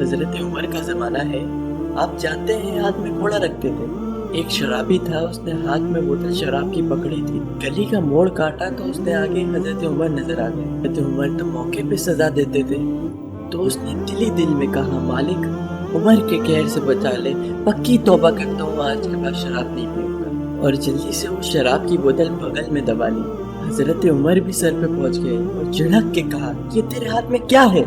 حضرت عمر کا زمانہ ہے۔ آپ جانتے ہیں ہاتھ میں گھوڑا رکھتے تھے۔ ایک شرابی تھا، اس نے ہاتھ میں بوتل شراب کی پکڑی تھی۔ گلی کا موڑ کاٹا تو اس نے آگے حضرت عمر نظر آ گئے۔ حضرت عمر تو موقع پہ سزا دیتے تھے، تو اس نے دل میں کہا، مالک عمر کے قہر سے بچا لے، پکی توبہ کرتا ہوں، آج کے بعد شراب نہیں پیوں گا۔ اور جلدی سے وہ شراب کی بوتل بغل میں دبا لی۔ حضرت عمر بھی سر پہ پہنچ گئے اور جھڑک کے کہا، یہ تیرے ہاتھ میں کیا ہے؟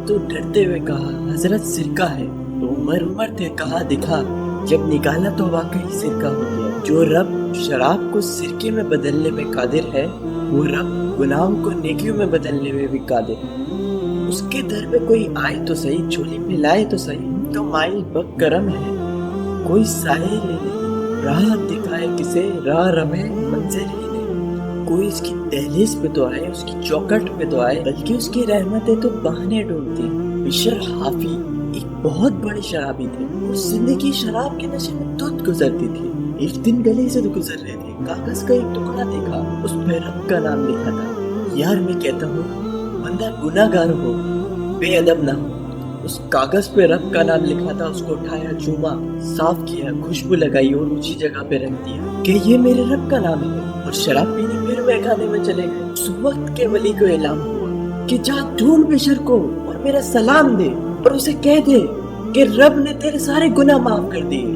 تو ڈرتے ہوئے کہا، حضرت سرکہ ہے۔ تو عمر تھے، کہا، دکھا۔ جب نکالا تو واقعی سرکہ ہو گیا۔ جو رب شراب کو سرکے میں بدلنے میں قادر ہے، وہ رب گناہوں کو نیکیوں میں بدلنے میں بھی قادر ہے۔ اس کے در پہ کوئی آئے تو صحیح، جھولی پھیلائے تو صحیح، تو مائل بک کرم ہے، کوئی سائے لے نہیں، راہ دکھائے کسے، راہ رمے منزل ہی نہیں۔ کوئی اس کی دہلیز پہ تو آئے، اس کی چوکٹ پہ تو آئے، بلکہ اس کی رحمتیں تو بہانے ڈھونڈتی۔ بشر حافی ایک بہت بڑے شرابی تھے اور زندگی شراب کے نشے میں دھت گزرتی تھی۔ ایک دن گلی سے گزر رہے تھے، کاغذ کا ایک ٹکڑا دیکھا، اس پہ رب کا نام لکھا تھا۔ یار میں کہتا ہوں، بندہ گناہ گار ہو، بے ادب نہ ہو۔ اس کاغذ پہ رب کا نام لکھا تھا، اس کو اٹھایا، چوما، صاف کیا، خوشبو لگائی اور اونچی جگہ پہ رکھ دیا کہ یہ میرے رب کا نام ہے، اور شراب پینے پھر وہ کھانے میں چلے گئے۔ اس وقت کے ولی کو اعلان ہوا کہ جا ڈھونڈ بشر کو اور میرا سلام دے، اور اسے کہہ دے کہ رب نے تیرے سارے گناہ معاف کر دیے۔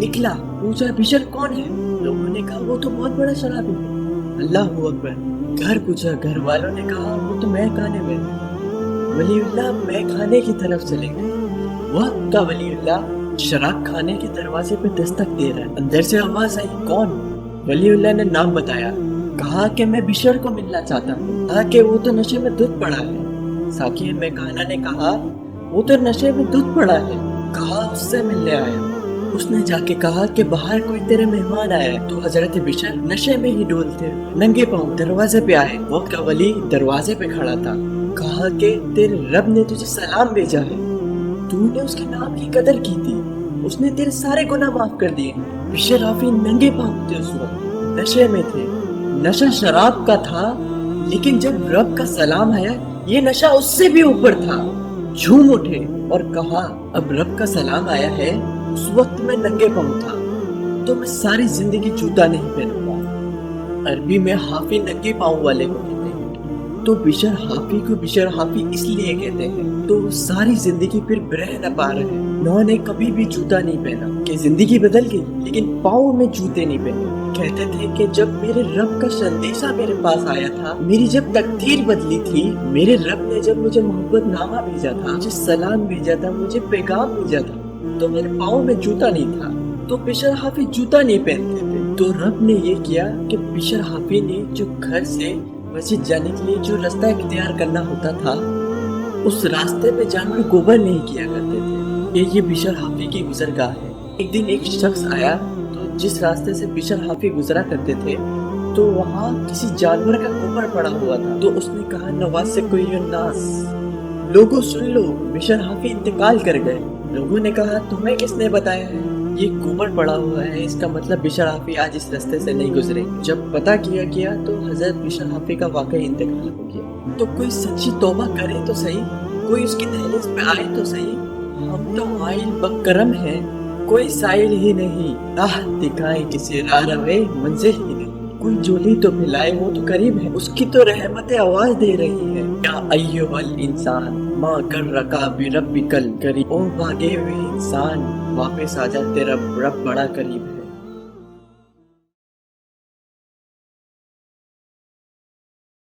نکلا، پوچھا بشر کون ہے؟ لوگوں نے کہا وہ تو بہت بڑا شرابی ہے۔ اللہ اکبر۔ گھر پوچھا، گھر والوں نے کہا وہ تو مے خانے میں ہے۔ ولی اللہ مے خانے کی طرف چلے گئے۔ وقت کا ولی اللہ شراب کھانے کے دروازے پہ دستک دے رہا ہے۔ اندر سے آواز آئی، کون؟ ولی اللہ نے نام بتایا، کہا کہ میں بشر کو ملنا چاہتا ہوں، کہا کہ وہ تو نشے میں دھت پڑا ہے۔ ساقی مے خانہ نے کہا وہ تو نشے میں دھت پڑا ہے، کہا اس سے ملنے آیا۔ اس نے جا کے کہا کہ باہر کوئی تیرے مہمان آیا ہے۔ تو حضرت بشر نشے میں ہی ڈولتے ننگے پاؤں دروازے پہ آئے۔ وقت کا ولی دروازے پہ کھڑا تھا، کہا کہ تیرے رب نے تجھے سلام بھیجا ہے، تو نے اس کے نام کی قدر کی تھی، اس نے تیرے سارے گناہ معاف کر دیے۔ بشر حافی ننگے پاؤں تھے، اس وقت نشے میں تھے۔ نشہ شراب کا تھا، لیکن جب رب کا سلام آیا، یہ نشہ اس سے بھی اوپر تھا۔ جھوم اٹھے اور کہا، اب رب کا سلام آیا ہے۔ اس وقت میں ننگے پاؤں تھا، تو میں ساری زندگی جوتا نہیں پہنوں گا۔ عربی میں حافی ننگے پاؤں والے کو کہتے ہیں، تو بشر حافی کو بشر حافی اس لیے کہتے ہیں۔ تو ساری زندگی پھر رہ نہ پا رہے، انہوں نے کبھی بھی جوتا نہیں پہنا کہ زندگی بدل گئی، لیکن پاؤں میں جوتے نہیں پہنے۔ کہتے تھے کہ جب میرے رب کا سندیشہ میرے پاس آیا تھا، میری جب تقدیر بدلی تھی، میرے رب نے جب مجھے محبت نامہ بھیجا تھا، مجھے سلام بھیجا تھا، مجھے پیغام بھیجا تھا، تو میرے پاؤں میں جوتا نہیں تھا، تو بشر حافی جوتا نہیں پہنتے تھے۔ تو رب نے یہ کیا کہ بشر حافی نے جو گھر سے مسجد جانے کے لیے جو راستہ اختیار کرنا ہوتا تھا، اس راستے پہ جانور گوبر نہیں کیا کرتے تھے۔ یہ بشر حافی کی گزرگاہ ہے۔ ایک دن ایک شخص آیا، تو جس راستے سے بشر حافی گزرا کرتے تھے، تو وہاں کسی جانور کا گوبر پڑا ہوا تھا۔ تو اس نے کہا، نواز سے کوئی الناس، لوگوں سن لو، بشر حافی انتقال کر گئے۔ لوگوں نے کہا، تمہیں کس نے بتایا ہے؟ یہ گوبر پڑا ہوا ہے، اس کا مطلب بشر حافی آج اس راستے سے نہیں گزرے۔ جب پتہ کیا گیا تو حضرت بشر حافی کا واقعی انتقال ہو گیا۔ تو کوئی سچی توبہ کرے تو صحیح، کوئی اس کی دہلیز پہ آئے تو صحیح۔ ہم تو مائل بکرم ہیں، کوئی سائل ہی نہیں، راہ دکھائے کسی، راہ روے منزل ہی نہیں۔ کوئی جولی تو پھیلائے، وہ تو قریب ہے، اس کی تو رحمتیں آواز دے رہی ہے۔ یا ایھا الانسان ما غرک بربک الکریم، او بھاگے ہوئے انسان، واپس آ جا، تیرا رب بڑا قریب ہے۔